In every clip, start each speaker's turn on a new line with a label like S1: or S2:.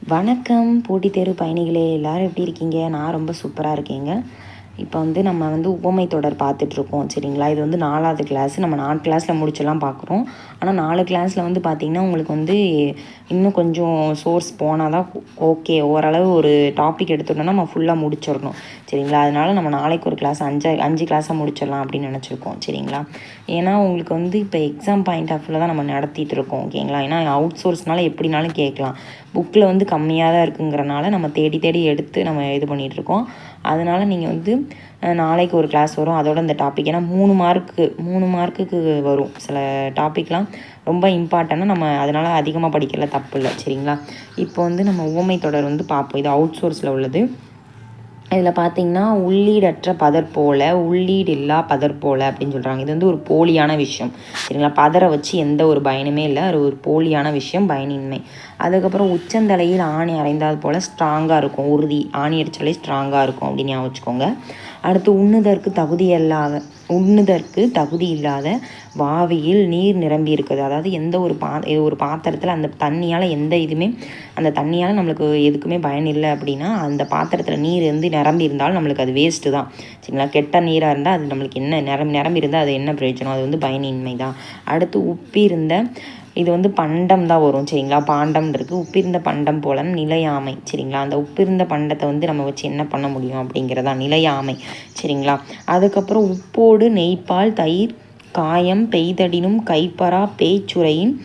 S1: வணக்கம் போட்டித் தேர்வு பயணிகளே, எல்லோரும் எப்படி இருக்கீங்க? நான் ரொம்ப சூப்பராக இருக்கேங்க. இப்போ நம்ம உவமை தொடர் பார்த்துட்ருக்கோம் சரிங்களா. இது 4வது கிளாஸ். நம்ம 4 கிளாஸில் முடிச்செல்லாம் பார்க்குறோம். ஆனால் 4 கிளாஸில் பார்த்திங்கன்னா உங்களுக்கு இன்னும் கொஞ்சம் சோர்ஸ் போனால் தான் ஓகே. ஓரளவு ஒரு டாபிக் எடுத்துட்டோம்னா நம்ம ஃபுல்லாக முடிச்சிடணும் சரிங்களா. அதனால் நம்ம நாளைக்கு ஒரு கிளாஸ் 5 கிளாஸாக முடிச்சிடலாம் அப்படின்னு நினச்சிருக்கோம் சரிங்களா. ஏன்னா உங்களுக்கு இப்போ எக்ஸாம் பாயிண்ட் ஆஃப் வியூவில் தான் நம்ம நடத்திட்டு இருக்கோம் ஓகேங்களா. ஏன்னா அவுட் சோர்ஸ்னால எப்படினாலும் கேட்கலாம். புக்கில் கம்மியாக தான் இருக்குங்கிறனால நம்ம தேடி தேடி எடுத்து நம்ம இது பண்ணிகிட்ருக்கோம். அதனால் நீங்கள் நாளைக்கு ஒரு கிளாஸ் வரும். அதோட இந்த டாபிக் ஏன்னா 3 மார்க்குக்கு வரும். சில டாப்பிக்லாம் ரொம்ப இம்பார்ட்டண்ட்டாக நம்ம அதனால் அதிகமாக படிக்கல, தப்பு இல்லை சரிங்களா. இப்போ நம்ம உவமை தொடர் பார்ப்போம். இது அவுட் சோர்ஸில் உள்ளது. இதில் பார்த்திங்கன்னா உள்ளீடற்ற பதர் போல, உள்ளீடு இல்லா பதர் போல அப்படின்னு சொல்கிறாங்க. இது ஒரு போலியான விஷயம் சரிங்களா. பதரை வச்சு எந்த ஒரு பயனுமே இல்லை. அது ஒரு போலியான விஷயம், பயனின்மை. அதுக்கப்புறம் உச்சந்தலையில் ஆணி அரைந்தால் போல் ஸ்ட்ராங்காக இருக்கும், உறுதி. ஆணி அடித்தாலே ஸ்ட்ராங்காக இருக்கும் அப்படின்னு ஞாபகம் வச்சுக்கோங்க. அடுத்து உண்ணுதற்கு தகுதி இல்லாத வாவியில் நீர் நிரம்பி இருக்குது. அதாவது எந்த ஒரு பாத்திரத்தில் அந்த தண்ணியால் எந்த இதுவுமே அந்த தண்ணியால் நம்மளுக்கு எதுக்குமே பயன் இல்லை அப்படின்னா அந்த பாத்திரத்தில் நீர் நிரம்பி இருந்தாலும் நம்மளுக்கு அது வேஸ்ட்டு தான் சரிங்களா. கெட்ட நீராக இருந்தால் அது நம்மளுக்கு என்ன நிரம்பி இருந்தால் அது என்ன பிரயோஜனம்? அது பயனின்மை தான். அடுத்து உப்பிருந்த இது பண்டம் தான் வரும் சரிங்களா. பாண்டம் இருக்குது. உப்பிருந்த பண்டம் போல நிலையாமை சரிங்களா. அந்த உப்பிருந்த பண்டத்தை நம்ம வச்சு என்ன பண்ண முடியும் அப்படிங்கிறதா நிலையாமை சரிங்களா. அதுக்கப்புறம் உப்போடு நெய்ப்பால் தயிர் காயம் பெய்தடினும் கைப்பறா பேச்சுரையின்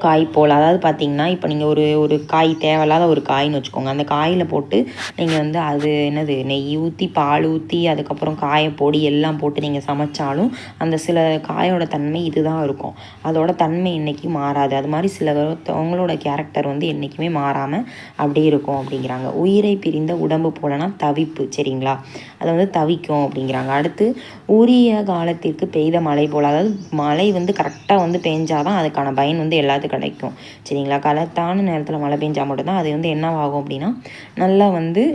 S1: காய் போல். அதாவது பார்த்திங்கன்னா இப்போ நீங்கள் ஒரு காய் தேவையில்லாத ஒரு காயின்னு வச்சுக்கோங்க. அந்த காயில் போட்டு நீங்கள் அது என்னது நெய் ஊற்றி பால் ஊற்றி அதுக்கப்புறம் காயப்பொடி எல்லாம் போட்டு நீங்கள் சமைச்சாலும் அந்த சில காயோட தன்மை இதுதான் இருக்கும். அதோட தன்மை என்றைக்கும் மாறாது. அது மாதிரி சிலவங்களோட கேரக்டர் என்றைக்குமே மாறாமல் அப்படியே இருக்கும் அப்படிங்கிறாங்க. உயிரை பிரிந்த உடம்பு போலனா தவிப்பு சரிங்களா. அதை தவிக்கும் அப்படிங்கிறாங்க. அடுத்து உரிய காலத்திற்கு பெய்த மழை போல். அதாவது மழை கரெக்டாக பெஞ்சாதான் அதுக்கான பயன் எல்லாத்துக்கும் கிடைக்கும் சரிங்களா. கரெக்டான நேரத்தில் மழை பெஞ்சால் மட்டும்தான் அது என்னவாகும் அப்படின்னா நல்லா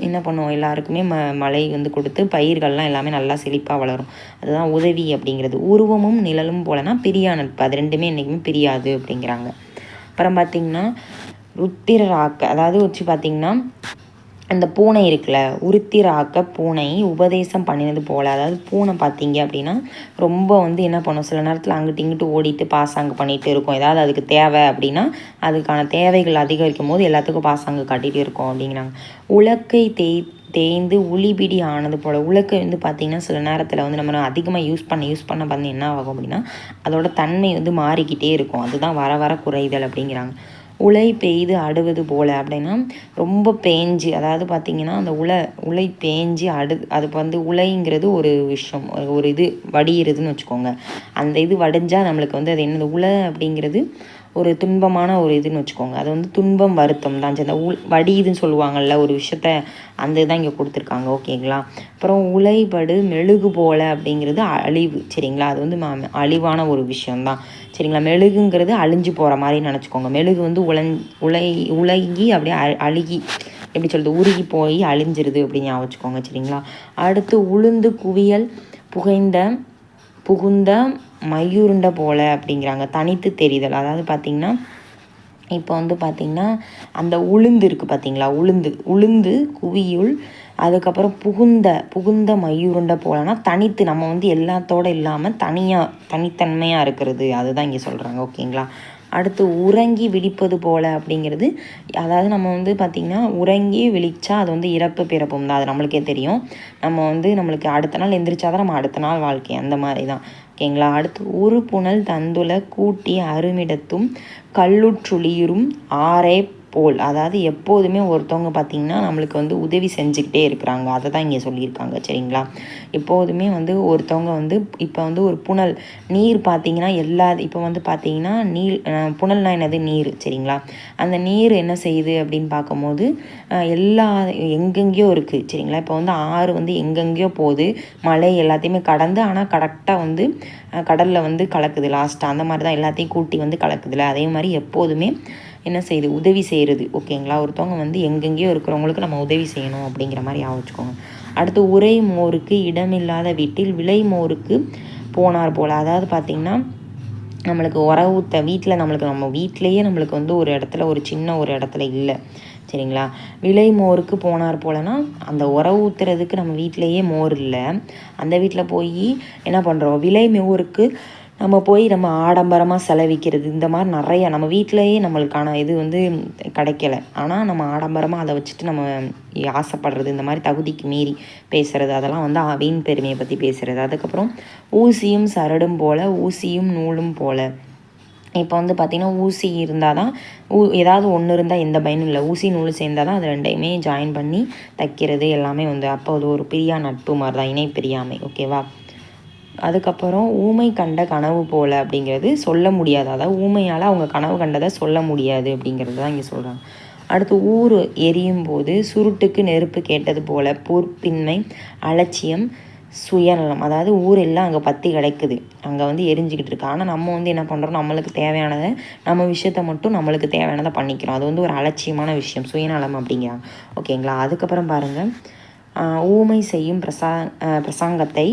S1: என்ன பண்ணுவோம், எல்லாருக்குமே மழை கொடுத்து பயிர்கள்லாம் எல்லாமே நல்லா செழிப்பாக வளரும். அதுதான் உதவி அப்படிங்கிறது. உருவமும் நிழலும் போலனா பிரியா நட்பு. அது ரெண்டுமே என்றைக்குமே பிரியாது அப்படிங்கிறாங்க. அப்புறம் பார்த்திங்கன்னா ருத்திரராக்க, அதாவது வச்சு பார்த்திங்கன்னா அந்த பூனை இருக்குல்ல, உருத்திராக்க பூனை உபதேசம் பண்ணினது போல். அதாவது பூனை பார்த்தீங்க அப்படின்னா ரொம்ப என்ன பண்ணும், சில நேரத்தில் அங்கிட்டு இங்கிட்டு ஓடிட்டு பாசாங்கு பண்ணிகிட்டு இருக்கும். ஏதாவது அதுக்கு தேவை அப்படின்னா அதுக்கான தேவைகள் அதிகரிக்கும் போது எல்லாத்துக்கும் பாசாங்கு காட்டிகிட்டு இருக்கும் அப்படிங்கிறாங்க. உலக்கை தேய்ந்து உளிபிடி ஆனது போல். உலக்கை பார்த்திங்கன்னா சில நேரத்தில் நம்ம அதிகமாக யூஸ் பண்ண பண்ணி என்ன ஆகும் அப்படின்னா அதோட தன்மை மாறிக்கிட்டே இருக்கும். அதுதான் வர வர குறைதல் அப்படிங்கிறாங்க. உலை பெய்து அடுவது போல் அப்படின்னா ரொம்ப பேஞ்சு, அதாவது பார்த்திங்கன்னா அந்த உலை பேஞ்சு அதுக்கு உலைங்கிறது ஒரு விஷயம், ஒரு இது வடிகிறதுன்னு வச்சுக்கோங்க. அந்த இது வடிஞ்சால் நம்மளுக்கு அது என்னது உலை அப்படிங்கிறது ஒரு துன்பமான ஒரு இதுன்னு வச்சுக்கோங்க. அது துன்பம் வருத்தம் தான். அந்த வடியுதுன்னு சொல்லுவாங்கள்ல ஒரு விஷயத்த, அந்த இதுதான் இங்கே கொடுத்துருக்காங்க ஓகேங்களா. அப்புறம் உலைபடு மெழுகு போல அப்படிங்கிறது அழிவு சரிங்களா. அது அழிவான ஒரு விஷயம்தான் சரிங்களா. மெழுகுங்கிறது அழிஞ்சு போகிற மாதிரி நினச்சிக்கோங்க. மெழுகு உலகி அப்படியே அழுகி எப்படி சொல்கிறது, உருகி போய் அழிஞ்சிருது அப்படின்னு ஞாபகம் வச்சுக்கோங்க சரிங்களா. அடுத்து உளுந்து குவியல் புகுந்த மையுருண்டை போல அப்படிங்கிறாங்க. தனித்து தெரிதல். அதாவது பார்த்திங்கன்னா இப்போ பார்த்திங்கன்னா அந்த உளுந்து இருக்குது பார்த்திங்களா. உளுந்து குவியுள் அதுக்கப்புறம் புகுந்த மையுருண்டை போலனா தனித்து நம்ம எல்லாத்தோடு இல்லாமல் தனித்தன்மையாக இருக்கிறது. அதுதான் இங்கே சொல்கிறாங்க ஓகேங்களா. அடுத்து உறங்கி விழிப்பது போல் அப்படிங்கிறது, அதாவது நம்ம பார்த்திங்கன்னா உறங்கி விழிச்சா அது இறப்பு பிறப்பும் தான். அது நம்மளுக்கே தெரியும். நம்ம நம்மளுக்கு அடுத்த நாள் எந்திரிச்சாதான் நம்ம அடுத்த நாள் வாழ்க்கை, அந்த மாதிரி தான் ஓகேங்களா. அடுத்து ஒரு புனல் தந்துல கூட்டி அருமிடத்தும் கல்லுற்றுளிரும் ஆரே போல். அதாவது எப்போதுமே ஒருத்தவங்க பார்த்திங்கன்னா நம்மளுக்கு உதவி செஞ்சுக்கிட்டே இருக்கிறாங்க. அதை தான் இங்கே சொல்லியிருக்காங்க சரிங்களா. எப்போதுமே ஒருத்தவங்க இப்போ ஒரு புனல் நீர் பார்த்திங்கன்னா இப்போ பார்த்திங்கன்னா புனல்னால் என்னது, நீர் சரிங்களா. அந்த நீர் என்ன செய்யுது அப்படின்னு பார்க்கும்போது எங்கெங்கேயோ இருக்குது சரிங்களா. இப்போ ஆறு எங்கெங்கேயோ போகுது, மழை எல்லாத்தையுமே கடந்து, ஆனால் கரெக்டாக கடலில் கலக்குது லாஸ்ட்டாக. அந்த மாதிரி தான் எல்லாத்தையும் கூட்டி கலக்குதுல. அதே மாதிரி எப்போதுமே என்ன செய்யுது, உதவி செய்கிறது ஓகேங்களா. ஒருத்தவங்க எங்கெங்கேயோ இருக்கிறவங்களுக்கு நம்ம உதவி செய்யணும் அப்படிங்கிற மாதிரி யோசிச்சுக்கோங்க. அடுத்து உரை மோருக்கு இடமில்லாத வீட்டில் விலை மோருக்கு போனார் போல். அதாவது பார்த்திங்கன்னா நம்மளுக்கு ஊற்ற வீட்டில் நம்ம வீட்டிலையே நம்மளுக்கு வந்து ஒரு இடத்துல ஒரு சின்ன ஒரு இடத்துல இல்லை சரிங்களா. விலை மோருக்கு போனார் போலனா அந்த ஊற்றுறதுக்கு நம்ம வீட்டிலையே மோர் இல்லை, அந்த வீட்டில் போய் என்ன பண்ணுறோம், விலை மோருக்கு நம்ம போய் நம்ம ஆடம்பரமாக செலவிக்கிறது இந்த மாதிரி நிறையா நம்ம வீட்டிலையே நம்மளுக்கான இது வந்து கிடைக்கல. ஆனால் நம்ம ஆடம்பரமாக அதை வச்சுட்டு நம்ம ஆசைப்படுறது, இந்த மாதிரி தகுதிக்கு மீறி பேசுகிறது, அதெல்லாம் வந்து வீண் பெருமையை பற்றி பேசுகிறது. அதுக்கப்புறம் ஊசியும் சரடும் போல் ஊசியும் நூலும் போல். இப்போ வந்து பார்த்திங்கன்னா ஊசி இருந்தால் தான் ஏதாவது ஒன்று இருந்தால் எந்த பயனும் இல்லை, ஊசி நூல் சேர்ந்தால் தான் அது ரெண்டையுமே ஜாயின் பண்ணி தைக்கிறது எல்லாமே வந்து. அப்போ அது ஒரு பிரியா நட்பு மாதிரி தான், இணை பிரியாமை. ஓகேவா. அதுக்கப்புறம் ஊமை கண்ட கனவு போல் அப்படிங்கிறது சொல்ல முடியாது, அதாவது ஊமையால் அவங்க கனவு கண்டதை சொல்ல முடியாது அப்படிங்கிறது தான் இங்கே சொல்கிறாங்க. அடுத்து ஊர் எரியும் போது சுருட்டுக்கு நெருப்பு கேட்டது போல் பொறுப்பின்மை அலட்சியம் சுயநலம். அதாவது ஊர் எல்லாம் அங்கே பற்றி கிடைக்குது, அங்கே வந்து எரிஞ்சிக்கிட்டு இருக்கு. ஆனால் நம்ம வந்து என்ன பண்ணுறோம், நம்மளுக்கு தேவையானதை நம்ம விஷயத்த மட்டும் நம்மளுக்கு தேவையானதை பண்ணிக்கிறோம். அது வந்து ஒரு அலட்சியமான விஷயம், சுயநலம் அப்படிங்கிறாங்க. ஓகேங்களா. அதுக்கப்புறம் பாருங்கள், ஊமை செய்யும் பிரசங்கத்தை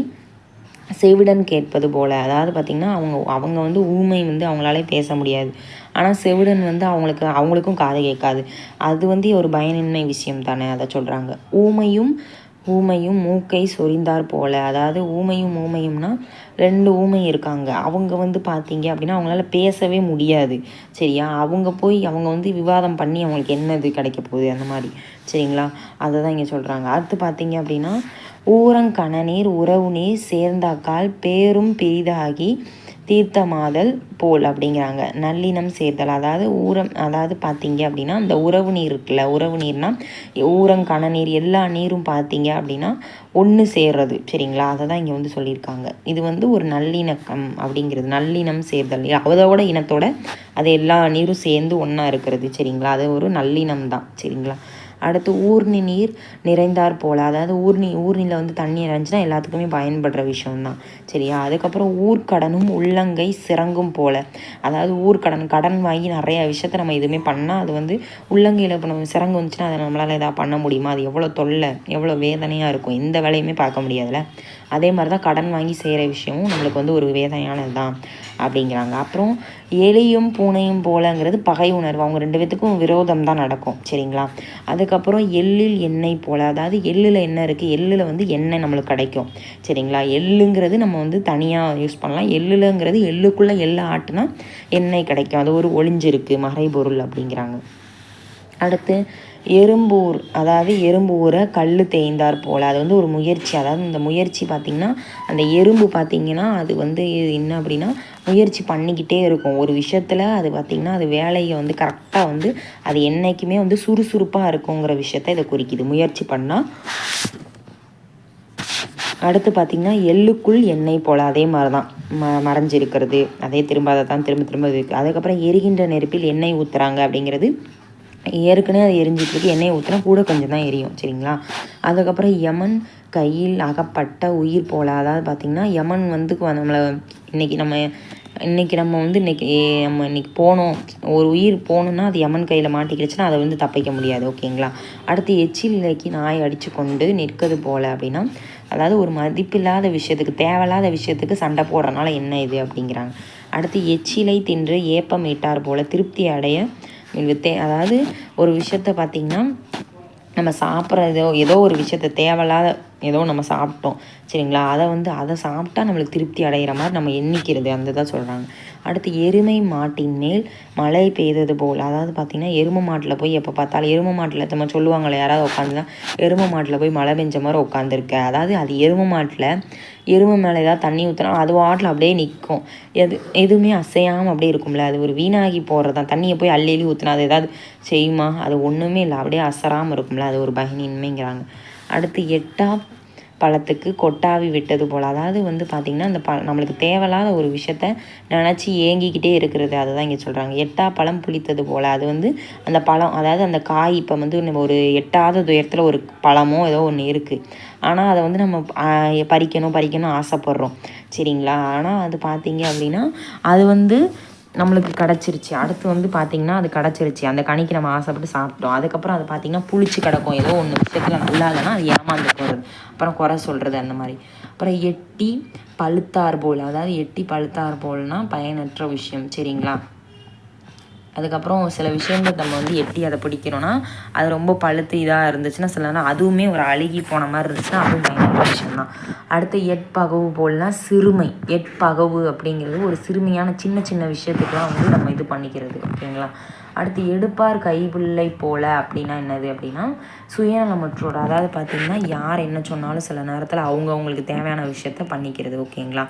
S1: செவிடன் கேட்பது போல். அதாவது பார்த்திங்கன்னா அவங்க வந்து ஊமை வந்து அவங்களால பேச முடியாது, ஆனால் செவிடன் வந்து அவங்களுக்கும் காது கேட்காது. அது வந்து ஒரு பயனின்மை விஷயம் தானே, அதை சொல்கிறாங்க. ஊமையும் மூக்கை சொரிந்தார் போல். அதாவது ஊமையும்னா 2 ஊமை இருக்காங்க, அவங்க வந்து பார்த்தீங்க அப்படின்னா அவங்களால பேசவே முடியாது சரியா. அவங்க வந்து விவாதம் பண்ணி அவங்களுக்கு என்னது கிடைக்க போகுது அந்த மாதிரி சரிங்களா. அதை தான் இங்கே சொல்கிறாங்க. அடுத்து பார்த்தீங்க அப்படின்னா ஊரங்கணநீர் உறவு நீர் சேர்ந்தாக்கால் பேரும் பெரிதாகி தீர்த்தமாதல் போல் அப்படிங்கிறாங்க. நல்லினம் சேர்தல், அதாவது பார்த்தீங்க அப்படின்னா இந்த உறவு நீர் இருக்குல்ல, உறவு நீர்னால் ஊரங்கணநீர் எல்லா நீரும் பார்த்தீங்க அப்படின்னா ஒன்று சேர்றது சரிங்களா. அதை தான் இங்கே வந்து சொல்லியிருக்காங்க. இது வந்து ஒரு நல்லிணக்கம் அப்படிங்கிறது, நல்லினம் சேர்தல், அதோட இனத்தோட அது எல்லா நீரும் சேர்ந்து ஒன்றா இருக்கிறது சரிங்களா. அது ஒரு நல்லினம் தான் சரிங்களா. அடுத்து ஊர்னி நீர் நிறைந்தார் போல். அதாவது ஊர்னியில் வந்து தண்ணி நிறைஞ்சுன்னா எல்லாத்துக்குமே பயன்படுற விஷயம்தான் சரியா. அதுக்கப்புறம் ஊர்க்கடனும் உள்ளங்கை சிறங்கும் போல். அதாவது கடன் வாங்கி நிறைய விஷயத்த நம்ம எதுவுமே பண்ணால் அது வந்து உள்ளங்கையில் இப்போ நம்ம சிறங்கு வந்துச்சுன்னா அதை நம்மளால் எதாவது பண்ண முடியுமா, அது எவ்வளோ தொல்லை எவ்வளோ வேதனையாக இருக்கும், எந்த வேலையுமே பார்க்க முடியாதுல்ல. அதே மாதிரி தான் கடன் வாங்கி செய்கிற விஷயமும் நம்மளுக்கு வந்து ஒரு வேதனையானது தான் அப்படிங்கிறாங்க. அப்புறம் எலியும் பூனையும் போலங்கிறது பகை உணர்வு, அவங்க 2 பேத்துக்கும் விரோதம் தான் நடக்கும் சரிங்களா. அதுக்கப்புறம் எள்ளில் எண்ணெய் போல். அதாவது எள்ளில் என்ன இருக்குது, எள்ளில் வந்து எண்ணெய் நம்மளுக்கு கிடைக்கும் சரிங்களா. எள்ளுங்கிறது நம்ம வந்து தனியாக யூஸ் பண்ணலாம், எள்ளுங்கிறது எள்ளுக்குள்ளே எள்ளை ஆட்டுனா எண்ணெய் கிடைக்கும், அது ஒரு ஒளிஞ்சிருக்கு மறைபொருள் அப்படிங்கிறாங்க. அடுத்து எறும்பூர், அதாவது எறும்பு ஊரை கல் தேய்ந்தார் போல். அது வந்து ஒரு முயற்சி, அதாவது இந்த முயற்சி பார்த்திங்கன்னா அந்த எறும்பு பார்த்திங்கன்னா அது வந்து என்ன அப்படின்னா முயற்சி பண்ணிக்கிட்டே இருக்கும் ஒரு விஷயத்தில். அது பார்த்திங்கன்னா அது வேலையை வந்து கரெக்டாக வந்து அது என்றைக்குமே வந்து சுறுசுறுப்பாக இருக்குங்கிற விஷயத்த இதை குறிக்குது, முயற்சி பண்ணால். அடுத்து பார்த்திங்கன்னா எள்ளுக்குள் எண்ணெய் போல், அதே மாதிரி தான் மறைஞ்சிருக்கிறது, அதே திரும்ப அதை தான் திரும்ப இருக்குது. அதுக்கப்புறம் எரிகின்ற நெருப்பில் எண்ணெய் ஊற்றுறாங்க அப்படிங்கிறது ஏற்கனவே அது எரிஞ்சிட்ருக்கு, எண்ணெயை ஊற்றினா கூட கொஞ்சம் தான் எரியும் சரிங்களா. அதுக்கப்புறம் யமன் கையில் அகப்பட்ட உயிர் போல். அதாவது பார்த்திங்கன்னா யமன் வந்து நம்மளை இன்றைக்கி நம்ம வந்து இன்றைக்கி போனோம், ஒரு உயிர் போகணுன்னா அது யமன் கையில் மாட்டிக்கிடுச்சுன்னா அதை வந்து தப்பிக்க முடியாது ஓகேங்களா. அடுத்து எச்சில் இலைக்கு நாய் அடித்து கொண்டு நிற்கிறது போல் அப்படின்னா அதாவது ஒரு மதிப்பில்லாத விஷயத்துக்கு தேவையில்லாத விஷயத்துக்கு சண்டை போடுறதுனால என்ன இது அப்படிங்கிறாங்க. அடுத்து எச்சிலை தின்று ஏப்பம் இட்டார் போல் திருப்தி அடைய. அதாவது ஒரு விஷயத்த பார்த்திங்கன்னா நம்ம சாப்பிட்ற ஏதோ ஒரு விஷயத்த தேவையில்லாத ஏதோ நம்ம சாப்பிட்டோம் சரிங்களா, அதை சாப்பிட்டா நம்மளுக்கு திருப்தி அடைகிற மாதிரி நம்ம எண்ணிக்கிறது அந்த தான் சொல்கிறாங்க. அடுத்து எருமை மாட்டின் மேல் மழை பெய்தது போல். அதாவது பார்த்திங்கன்னா எருமை மாட்டில் போய் எப்போ பார்த்தாலும் எருமை மாட்டில் நம்ம சொல்லுவாங்களே யாராவது உட்காந்துதான் எருமை மாட்டில் போய் மழை பெஞ்ச மாதிரி உட்காந்துருக்க. அதாவது அது எருமை மாட்டில் எருமை மேலே ஏதாவது தண்ணி ஊற்றினா அது வாட்டில் அப்படியே நிற்கும், எதுவுமே அசையாமல் அப்படியே இருக்கும்ல, அது ஒரு வீணாகி போகிறது தான். தண்ணியை போய் அள்ளி ஊற்றினா அது ஏதாவது செய்யுமா, அது ஒன்றுமே இல்லை, அப்படியே அசராமல் இருக்கும்ல, அது ஒரு பகினின்மைங்கிறாங்க. அடுத்து எட்டா பழத்துக்கு கொட்டாவி விட்டது போல். அதாவது வந்து பார்த்திங்கன்னா அந்த நம்மளுக்கு தேவையில்லாத ஒரு விஷயத்த நினச்சி ஏங்கிக்கிட்டே இருக்கிறது, அதுதான் இங்கே சொல்கிறாங்க. எட்டா பழம் புளித்தது போல். அது வந்து அந்த பழம், அதாவது அந்த காய் இப்போ வந்து நம்ம ஒரு எட்டாவது துயரத்தில் ஒரு பழமோ ஏதோ ஒன்று இருக்குது, ஆனால் அதை வந்து நம்ம பறிக்கணும் ஆசைப்பட்றோம் சரிங்களா. ஆனால் அது பார்த்திங்க அப்படின்னா அது வந்து நம்மளுக்கு கிடச்சிருச்சு. அடுத்து வந்து பார்த்திங்கன்னா அது கிடச்சிருச்சு, அந்த கனிக்கு நம்ம ஆசைப்பட்டு சாப்பிட்டோம். அதுக்கப்புறம் அது பார்த்திங்கன்னா புளிச்சு கிடக்கும், ஏதோ ஒன்று விஷயத்தில் நல்லா இல்லைன்னா அது ஏமாந்து போகிறது, அப்புறம் குறை சொல்கிறது அந்த மாதிரி. அப்புறம் எட்டி பழுத்தார் போல், அதாவது எட்டி பழுத்தார் போல்னால் பயனற்ற விஷயம், சரிங்களா. அதுக்கப்புறம் சில விஷயங்கள் நம்ம வந்து எட்டி அதை பிடிக்கிறோன்னா அது ரொம்ப பழுத்து இதாக இருந்துச்சுன்னா சில நேரம் அதுவுமே ஒரு அழுகி போன மாதிரி இருந்துச்சுன்னா அதுவும் பயங்கர விஷயம்தான். அடுத்து எட்பகவு போல்னால் சிறுமை. எட்பகவு அப்படிங்கிறது ஒரு சிறுமையான சின்ன சின்ன விஷயத்துக்கெலாம் வந்து நம்ம இது பண்ணிக்கிறது, ஓகேங்களா. அடுத்து எடுப்பார் கைப்பிள்ளை போல் அப்படின்னா என்னது அப்படின்னா சுயநலமற்றோர். அதாவது பார்த்திங்கன்னா யார் என்ன சொன்னாலும் சில நேரத்தில் அவங்களுக்கு தேவையான விஷயத்த பண்ணிக்கிறது, ஓகேங்களா.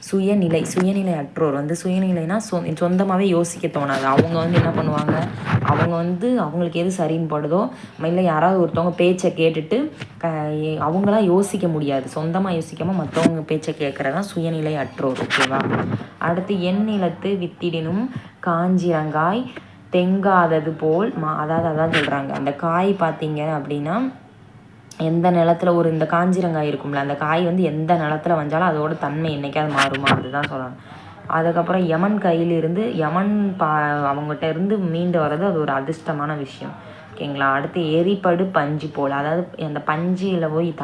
S1: சுயநிலை அற்றோர் வந்து சுயநிலைனா சொந்தமாகவே யோசிக்க தோணாது. அவங்க வந்து என்ன பண்ணுவாங்க, அவங்க வந்து அவங்களுக்கு எது சரின்னு படுதோ இல்லை யாராவது ஒருத்தவங்க பேச்சை கேட்டுட்டு அவங்களாம் யோசிக்க முடியாது, சொந்தமாக யோசிக்காமல் மற்றவங்க பேச்சை கேட்குறதான் சுயநிலை அற்றோர், ஓகேவா. அடுத்து என் நிலத்து வித்திடினும் காஞ்சிரங்காய் தெங்காதது போல் அதாவது அதான் சொல்கிறாங்க. அந்த காய் பார்த்தீங்க அப்படின்னா எந்த நிலத்தில் இந்த காஞ்சிரங்காய் இருக்கும்ல, அந்த காய் வந்து எந்த நிலத்தில் வந்தாலும் அதோட தன்மை என்றைக்காவது மாறுமா, அதுதான் சொல்லணும். அதுக்கப்புறம் யமன் கையிலிருந்து அவங்ககிட்ட இருந்து மீண்டு வர்றது அது ஒரு அதிர்ஷ்டமான விஷயம், ஓகேங்களா. அடுத்து எரிபடு பஞ்சு போல், அதாவது அந்த பஞ்சில் போய்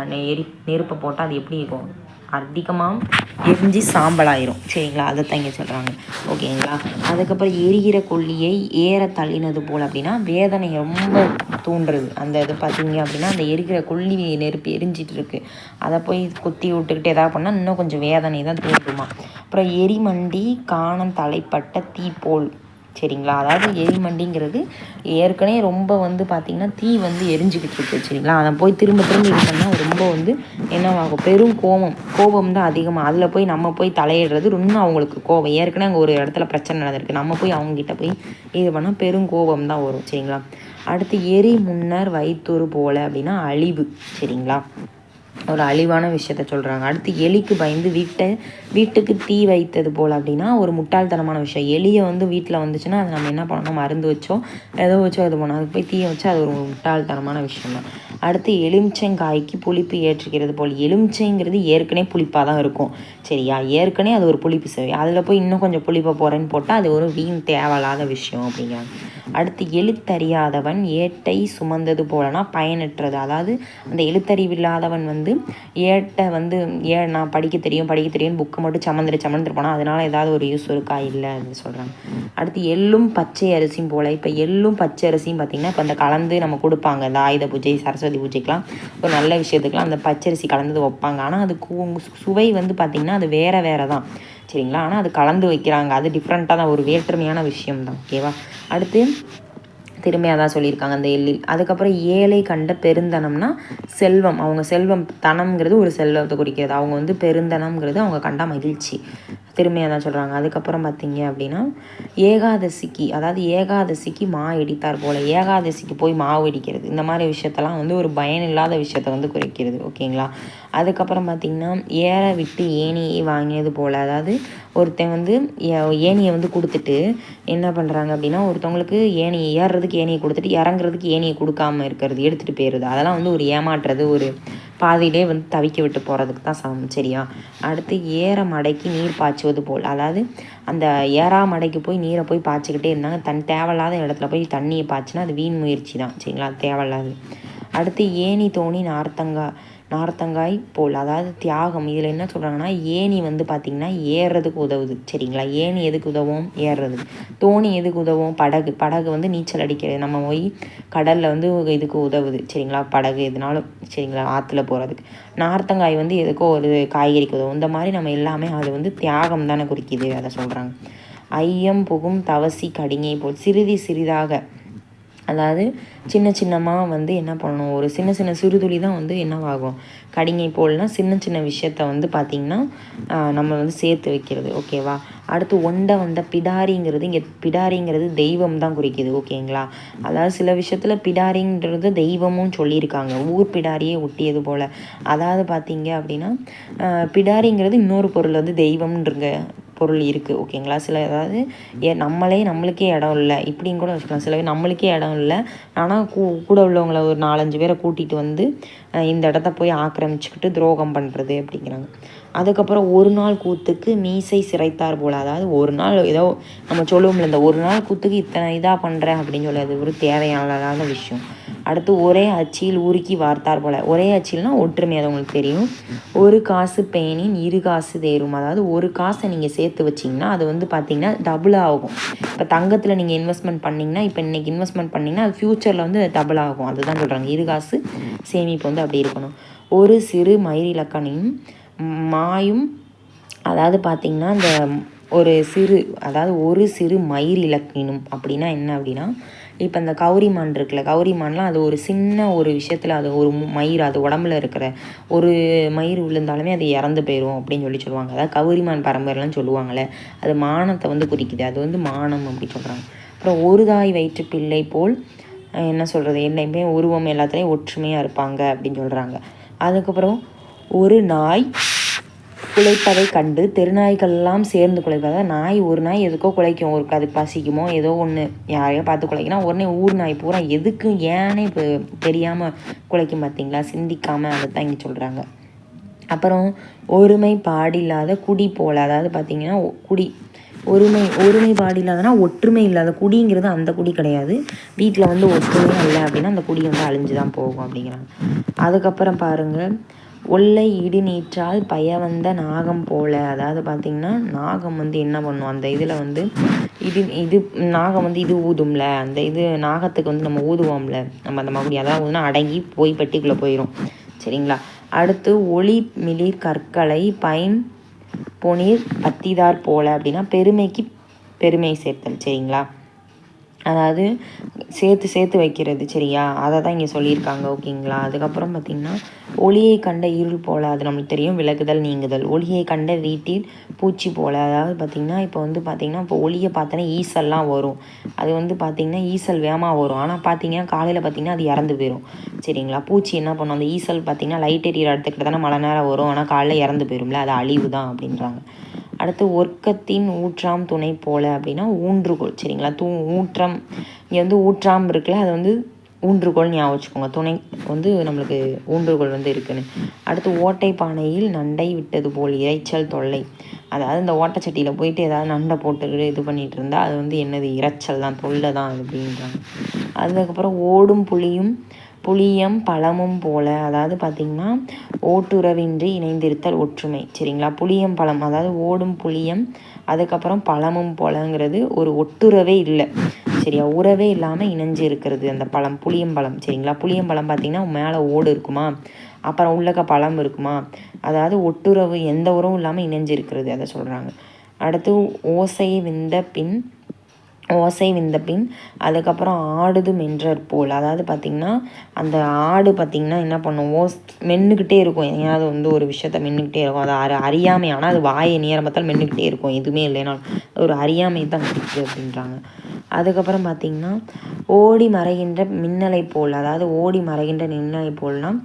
S1: நெருப்பை போட்டால் அது எப்படி இருக்கும், அதிகமாக எரிஞ்சு சாம்பலாயிரும், சரிங்களா. அதைத்தான் இங்கே சொல்கிறாங்க, ஓகேங்களா. அதுக்கப்புறம் எரிகிற கொல்லியை ஏற தள்ளினது போல் அப்படின்னா வேதனை ரொம்ப தூண்டுறது. அந்த இது பார்த்தீங்க அப்படின்னா அந்த எரிகிற கொல்லி நெருப்பு எரிஞ்சிட்டு இருக்கு, அதை போய் குத்தி விட்டுக்கிட்டு எதாவது பண்ணால் இன்னும் கொஞ்சம் வேதனை தான் தூண்டுமா. அப்புறம் எரிமண்டி காணம் தலைப்பட்ட தீ போல், சரிங்களா. அதாவது எரிமண்டிங்கிறது ஏற்கனவே ரொம்ப வந்து பார்த்திங்கன்னா தீ வந்து எரிஞ்சிக்கிட்டு இருக்கு, சரிங்களா. அதை போய் திரும்ப இது பண்ணால் ரொம்ப வந்து என்னவாகும், பெரும் கோபம் தான் அதிகமாக. அதில் போய் நம்ம போய் தலையிடுறது இன்னும் அவங்களுக்கு கோபம், ஏற்கனவே அங்கே ஒரு இடத்துல பிரச்சனை நடந்திருக்கு, நம்ம போய் அவங்ககிட்ட போய் இது பண்ணால் பெரும் கோபம் தான் வரும், சரிங்களா. அடுத்து எரி முன்னர் வைத்தொரு போல் அப்படின்னா அழிவு, சரிங்களா. ஒரு அழிவான விஷயத்த சொல்கிறாங்க. அடுத்து எலிக்கு பயந்து வீட்டுக்கு தீ வைத்தது போல் அப்படின்னா ஒரு முட்டாள்தனமான விஷயம். எலியை வந்து வீட்டில் வந்துச்சுன்னா அதை நம்ம என்ன பண்ணணும், மருந்து வச்சோ ஏதோ வச்சோ இது பண்ணோம், அதுக்கு போய் தீயை வச்சு அது ஒரு முட்டாள்தனமான விஷயம் தான். அடுத்து எலுமிச்சங்காய்க்கு புளிப்பு ஏற்றுக்கிறது போல். எலுமிச்சைங்கிறது ஏற்கனவே புளிப்பாக தான் இருக்கும், சரியா. ஏற்கனவே அது ஒரு புளிப்பு சுவை, அதில் போய் இன்னும் கொஞ்சம் புளிப்பை போகிறேன்னு போட்டால் அது ஒரு வீண் தேவையில்லாத விஷயம் அப்படிங்கிறாங்க. அடுத்து எழுத்தறியாதவன் ஏட்டை சுமந்தது போலனா பயனற்றது. அதாவது அந்த எழுத்தறிவில்லாதவன் வந்து ஏட்டை வந்து நான் படிக்க தெரியும் புக்கு மட்டும் சமந்துட்டு போனால் அதனால் ஏதாவது ஒரு யூஸ் இருக்கா, இல்லை அப்படின்னு சொல்கிறாங்க. அடுத்து எள்ளும் பச்சை அரிசியும் போல். இப்போ எள்ளும் பச்சை அரிசியும் பார்த்திங்கன்னா இப்போ அந்த கலந்து நம்ம கொடுப்பாங்க, இந்த ஆயுத பூஜை சரஸ்வதி பூஜைக்கெலாம் ஒரு நல்ல விஷயத்துக்கெலாம் அந்த பச்சரிசி கலந்து வைப்பாங்க. ஆனால் அது சுவை வந்து பார்த்திங்கன்னா அது வேறு தான், சரிங்களா. ஆனால் அது கலந்து வைக்கிறாங்க, அது டிஃப்ரெண்ட்டாக தான், ஒரு வேற்றுமையான விஷயம் தான், ஓகேவா. அடுத்து திரும்பியாக தான் சொல்லியிருக்காங்க அந்த எள்ளில். அதுக்கப்புறம் ஏழை கண்ட பெருந்தனம்னா செல்வம், அவங்க செல்வம், தனம்ங்கிறது ஒரு செல்வத்தை குறிக்கிறது, அவங்க வந்து பெருந்தனம்ங்கிறது அவங்க கண்ட மகிழ்ச்சி, திரும்பியாக தான் சொல்கிறாங்க. அதுக்கப்புறம் பார்த்திங்க அப்படின்னா ஏகாதசிக்கு மா இடித்தார் போல். ஏகாதசிக்கு போய் மாவு இடிக்கிறது, இந்த மாதிரி விஷயத்தெல்லாம் வந்து ஒரு பயனில்லாத விஷயத்தை வந்து குறிக்கிறது, ஓகேங்களா. அதுக்கப்புறம் பார்த்திங்கன்னா ஏற விட்டு ஏணியை வாங்கியது போல். அதாவது ஒருத்தன் வந்து ஏணியை வந்து கொடுத்துட்டு என்ன பண்ணுறாங்க அப்படின்னா ஒருத்தவங்களுக்கு ஏணியை ஏறுறதுக்கு ஏணியை கொடுத்துட்டு இறங்குறதுக்கு ஏணியை கொடுக்காமல் இருக்கிறது, எடுத்துகிட்டு போயிடுறது, அதெல்லாம் வந்து ஒரு ஏமாற்றுறது, ஒரு பாதியிலே வந்து தவிக்க விட்டு போகிறதுக்கு தான் சமம், சரியா. அடுத்து ஏற மடைக்கு நீர் பாய்ச்சுவது போல். அதாவது அந்த ஏறா மடைக்கு போய் நீரை போய் பாய்ச்சிக்கிட்டே இருந்தாங்க, தேவையில்லாத இடத்துல போய் தண்ணியை பாய்ச்சினா அது வீண் முயற்சி தான், சரிங்களா, தேவையில்லாது. அடுத்து ஏணி தோணி நார்த்தங்காய் போல். அதாவது தியாகம். இதில் என்ன சொல்கிறாங்கன்னா ஏணி வந்து பார்த்திங்கன்னா ஏறுறதுக்கு உதவுது, சரிங்களா. ஏணி எதுக்கு உதவும், ஏறுறதுக்கு. தோணி எதுக்கு உதவும், படகு வந்து நீச்சல் அடிக்கிறது, நம்ம போய் கடலில் வந்து இதுக்கு உதவுது, சரிங்களா, படகு எதுனாலும், சரிங்களா, ஆற்றுல போகிறதுக்கு. நார்த்தங்காய் வந்து எதுக்கோ ஒரு காய்கறிக்கு உதவும். இந்த மாதிரி நம்ம எல்லாமே அது வந்து தியாகம் தானே குறிக்கிது, அதை சொல்கிறாங்க. ஐயம் புகும் தவசி கடிங்கை போல். சிறிதாக, அதாவது சின்னமாக வந்து என்ன பண்ணணும், ஒரு சின்ன சிறுதுளி தான் வந்து என்னவாகும், கடிங்கை போல்னால் சின்ன விஷயத்த வந்து பார்த்திங்கன்னா நம்ம வந்து சேர்த்து வைக்கிறது, ஓகேவா. அடுத்து ஒண்டை வந்த பிடாரிங்கிறது, இங்கே பிடாரிங்கிறது தெய்வம் தான் குறிக்கிது, ஓகேங்களா. அதாவது சில விஷயத்தில் பிடாரிங்கிறது தெய்வமும் சொல்லியிருக்காங்க, ஊர் பிடாரியே ஒட்டியது போல். அதாவது பார்த்திங்க அப்படின்னா பிடாரிங்கிறது இன்னொரு பொருள் வந்து தெய்வம்ன்றங்க பொருள் இருக்குது, ஓகேங்களா. சில அதாவது நம்மளுக்கே இடம் இல்லை இப்படின்னு கூட வச்சுக்கலாம், சில நம்மளுக்கே இடம் இல்லை, ஆனால் கூட உள்ளவங்கள ஒரு 4-5 பேரை கூட்டிகிட்டு வந்து இந்த இடத்த போய் ஆக்கிரமிச்சுக்கிட்டு துரோகம் பண்ணுறது அப்படிங்கிறாங்க. அதுக்கப்புறம் ஒரு நாள் கூத்துக்கு மீசை சிரைத்தார் போல், அதாவது ஒரு நாள் ஏதோ நம்ம சொல்லுவோம்ல, இந்த ஒரு நாள் கூத்துக்கு இத்தனை இதாக பண்ணுறேன் அப்படின்னு சொல்லி, அது ஒரு தேவையான விஷயம். அடுத்து ஒரே அச்சில் உருக்கி வார்த்தார் போல், ஒரே அச்சில்னால் ஒற்றுமை, அது உங்களுக்கு தெரியும். ஒரு காசு பேணின் இரு காசு தேரும், அதாவது ஒரு காசை நீங்கள் சேர்த்து வச்சிங்கன்னா அது வந்து பார்த்திங்கன்னா டபுள் ஆகும். இப்போ தங்கத்தில் நீங்கள் இன்வெஸ்ட்மெண்ட் பண்ணிங்கன்னா, இப்போ இன்றைக்கி இன்வெஸ்ட்மெண்ட் பண்ணிங்கன்னா அது ஃப்யூச்சரில் வந்து டபுள் ஆகும். அதுதான் சொல்கிறாங்க, இரு காசு சேமிப்பு வந்து அப்படி இருக்கணும். ஒரு சிறு மயிரிலக்கணையும் மாயும், அதாவது பார்த்திங்கன்னா இந்த ஒரு சிறு மயிர் இலக்கினும் அப்படின்னா என்ன அப்படின்னா, இப்போ இந்த கௌரிமான் இருக்குல்ல, கௌரிமான்லாம் அது ஒரு சின்ன ஒரு விஷயத்தில் அது ஒரு மயிர், அது உடம்புல இருக்கிற ஒரு மயிர் விழுந்தாலுமே அது இறந்து போயிடும் அப்படின்னு சொல்லுவாங்க. அதாவது கௌரிமான் பரம்பரைலாம் சொல்லுவாங்கள்ல, அது மானத்தை வந்து குறிக்குது, அது வந்து மானம் அப்படின்னு சொல்கிறாங்க. அப்புறம் ஒரு தாய் வயிற்று பிள்ளை போல் என்ன சொல்கிறது, என்னையுமே உருவம் எல்லாத்துலேயும் ஒற்றுமையாக இருப்பாங்க அப்படின்னு சொல்கிறாங்க. அதுக்கப்புறம் ஒரு நாய் குலைப்பதை கண்டு தெருநாய்கள்லாம் சேர்ந்து குலைப்பதை, ஒரு நாய் எதுக்கோ குலைக்கும், ஒரு அதுக்கு பசிக்குமோ ஏதோ ஒன்று யாரையோ பார்த்து குலைக்குன்னா உடனே ஊர் நாய் பூரா எதுக்கு ஏன்னே இப்போ தெரியாமல் குலைக்கும், பார்த்தீங்களா, சிந்திக்காமல், அதை தான் இங்கே சொல்கிறாங்க. அப்புறம் ஒருமை பாடில்லாத குடி போல், அதாவது பார்த்திங்கன்னா குடி ஒருமைப்பாடு இல்லாதனா ஒற்றுமை இல்லாத, குடிங்கிறது அந்த குடி கிடையாது, வீட்டில் வந்து ஒற்றுமையாக இல்லை அப்படின்னா அந்த குடி வந்து அழிஞ்சு தான் போகும் அப்படிங்கிறாங்க. அதுக்கப்புறம் பாருங்கள், ஒல்லை இடி நீற்றால் வந்த நாகம் போல், அதாவது பார்த்திங்கன்னா நாகம் வந்து என்ன பண்ணும், அந்த இதில் வந்து இது நாகம் வந்து இது ஊதும்ல, அந்த இது நாகத்துக்கு வந்து நம்ம ஊதுவோம்ல, நம்ம அந்த மாதிரி அதாவது ஊதுனா அடங்கி போய் பெட்டிக்குள்ளே போயிடும். சரிங்களா. அடுத்து ஒளி மிளிர் கற்களை பொனீர் பத்திதார் போல அப்படின்னா பெருமைக்கு பெருமை சேர்த்தல். சரிங்களா, அதாவது சேர்த்து வைக்கிறது. சரியா, அதை தான் இங்கே சொல்லியிருக்காங்க. ஓகேங்களா. அதுக்கப்புறம் பார்த்திங்கன்னா ஒளியை கண்ட இருள் போல், அது நம்மளுக்கு தெரியும், விலகுதல் நீங்குதல். ஒளியை கண்ட வீட்டில் பூச்சி போல், அதாவது பார்த்திங்கன்னா இப்போ வந்து பார்த்திங்கன்னா இப்போ ஒளியை பார்த்தோன்னா ஈசல்லாம் வரும், அது வந்து பார்த்திங்கன்னா ஈசல் வேகமாக வரும், ஆனால் பார்த்திங்கன்னா காலையில் பார்த்திங்கன்னா அது இறந்து போயிடும். சரிங்களா. பூச்சி என்ன பண்ணும், அந்த ஈசல் பார்த்திங்கன்னா லைட் எரியற இடத்துக்கிட்ட தானே மழை நேரம் வரும், ஆனால் காலையில் இறந்து போயிடும்ல, அது அழிவு தான் அப்படின்றாங்க. அடுத்து ஒர்க்கத்தின் ஊற்றாம் துணை போல் அப்படின்னா ஊன்றுகோல். சரிங்களா. ஊற்றம் இங்கே வந்து ஊற்றாம் இருக்குல்ல, அது வந்து ஊன்றுகோல் ஞாபகம் வச்சுக்கோங்க, துணை வந்து நம்மளுக்கு ஊன்றுகோல் வந்து இருக்குன்னு. அடுத்து ஓட்டை பானையில் நண்டை விட்டது போல் இறைச்சல் தொல்லை, அதாவது இந்த ஓட்டச்சட்டியில் போயிட்டு ஏதாவது நண்டை போட்டு இது பண்ணிகிட்டு இருந்தால் அது வந்து என்னது, இறைச்சல் தான், தொல்லை தான் அப்படின்றாங்க. அதுக்கப்புறம் ஓடும் புளியம் பழமும் போல், அதாவது பார்த்திங்கன்னா ஓட்டுறவின்றி இணைந்திருத்தல் ஒற்றுமை. சரிங்களா. புளியம் பழம், அதாவது ஓடும் புளியம், அதுக்கப்புறம் பழமும் போலங்கிறது ஒரு ஒட்டுறவே இல்லை. சரியா, உறவே இல்லாமல் இணைஞ்சு இருக்கிறது அந்த பழம், புளியம்பழம். சரிங்களா. புளியம்பழம் பார்த்திங்கன்னா மேலே ஓடு இருக்குமா, அப்புறம் உள்ளக்க பழம் இருக்குமா, அதாவது ஒட்டுறவு எந்த உறவும் இல்லாமல் இணைஞ்சு இருக்கிறது, அதை சொல்கிறாங்க. அடுத்து ஓசை விந்த பின் அதுக்கப்புறம் ஆடுது மென்றற் போல், அதாவது பார்த்திங்கன்னா அந்த ஆடு பார்த்திங்கன்னா என்ன பண்ணும், மென்னுக்கிட்டே இருக்கும், எங்கேயாவது வந்து ஒரு விஷயத்த மென்னுக்கிட்டே இருக்கும், அது அறியாமை, ஆனால் அது வாயை நேரம் பார்த்தாலும் மென்னுக்கிட்டே இருக்கும், எதுவுமே இல்லைனாலும் ஒரு அறியாமை தான் இருக்குது அப்படின்றாங்க. அதுக்கப்புறம் பார்த்திங்கன்னா ஓடி மறைகின்ற மின்னலை போல், அதாவது ஓடி மறைகின்ற மின்னலை போல்னால்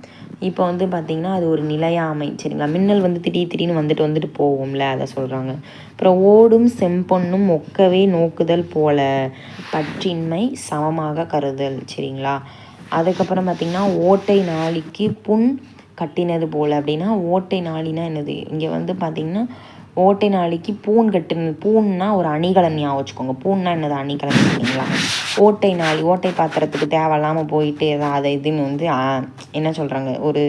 S1: இப்போ வந்து பார்த்திங்கன்னா அது ஒரு நிலையாமை. சரிங்களா. மின்னல் வந்து திடீர்னு வந்துட்டு போகும்ல, அதை சொல்கிறாங்க. அப்புறம் ஓடும் செம்பொன்னும் ஒக்கவே நோக்குதல் போல பற்றின்மை சமமாக கருதல். சரிங்களா. அதுக்கப்புறம் பார்த்திங்கன்னா ஓட்டை நாளிக்கு புண் கட்டினது போல் அப்படின்னா, ஓட்டை நாளினா என்னது, இங்கே வந்து பார்த்திங்கன்னா ஓட்டை நாளிக்கு பூன்னா ஒரு அணிகலன் ஞாபகம் வச்சுக்கோங்க. பூன்னா என்னது, அணிகலன். சரிங்களா. ஓட்டை நாளி, ஓட்டை பாத்திரத்துக்கு தேவையில்லாமல் போயிட்டு அதை இதுன்னு வந்து என்ன சொல்கிறாங்க, ஒரு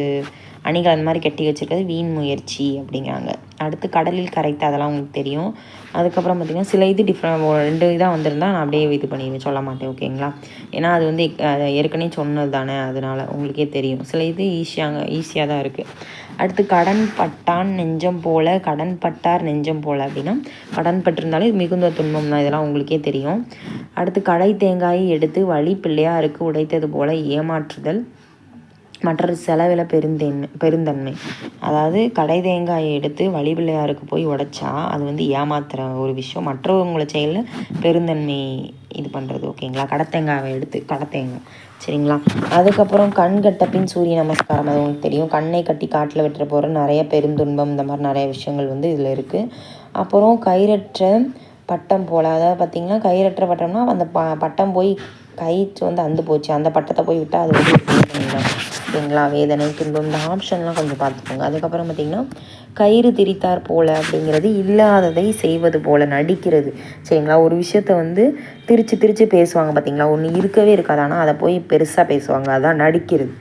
S1: அணிகலன் மாதிரி கட்டி வச்சுருக்கிறது வீண் முயற்சி அப்படிங்கிறாங்க. அடுத்து கடலில் கரைத்து, அதெல்லாம் உங்களுக்கு தெரியும். அதுக்கப்புறம் பார்த்திங்கன்னா சில இது ரெண்டு இதாக வந்திருந்தால் நான் அப்படியே இது பண்ணி சொல்ல மாட்டேன். ஓகேங்களா. ஏன்னா அது வந்து ஏற்கனவே சொன்னது தானே, அதனால் உங்களுக்கே தெரியும். சில இது ஈஸியாக தான் இருக்குது. அடுத்து கடன் பட்டான் நெஞ்சம் போல கடன் பட்டார் நெஞ்சம் போல் அப்படின்னா, கடன் பட்டிருந்தாலே மிகுந்த துன்பம் தான், இதெல்லாம் உங்களுக்கே தெரியும். அடுத்து கடை தேங்காயை எடுத்து வழி பிள்ளையாருக்கு உடைத்தது போல ஏமாற்றுதல் மற்ற செலவில் பெருந்தன்மை, அதாவது கடை தேங்காயை எடுத்து வழி பிள்ளையாருக்கு போய் உடைச்சா அது வந்து ஏமாத்துகிற ஒரு விஷயம், மற்றவங்கள செயலில் பெருந்தன்மை இது பண்ணுறது. ஓகேங்களா. கடத்தேங்காயை எடுத்து கடத்தேங்காய். சரிங்களா. அதுக்கப்புறம் கண் கட்ட பின் சூரிய நமஸ்காரம், அது உங்களுக்கு தெரியும். கண்ணை கட்டி காட்டில் வெட்டுற போகிற நிறைய பெருந்துன்பம், இந்த மாதிரி நிறைய விஷயங்கள் வந்து இதில் இருக்குது. அப்புறம் கயிறற்ற பட்டம் போல், அதாவது பார்த்திங்கன்னா கயிறற்ற பட்டம்னா அந்த பட்டம் போய் கயிற்று வந்து அந்து போச்சு, அந்த பட்டத்தை போய் விட்டால் அது வந்து பண்ணிடலாம். ஓகேங்களா. வேதனை, துன்பம், இந்த ஆப்ஷன்லாம் கொஞ்சம் பார்த்துக்கோங்க. அதுக்கப்புறம் பார்த்திங்கன்னா கயிறு திரித்தார் போல அப்படிங்கிறது இல்லாததை செய்வது போல் நடிக்கிறது, சரிங்களா. ஒரு விஷயத்த வந்து திரித்து பேசுவாங்க பார்த்திங்களா, ஒன்று இருக்கவே இருக்காது, ஆனால் அதை போய் பெருசாக பேசுவாங்க, அதான் நடிக்கிறது.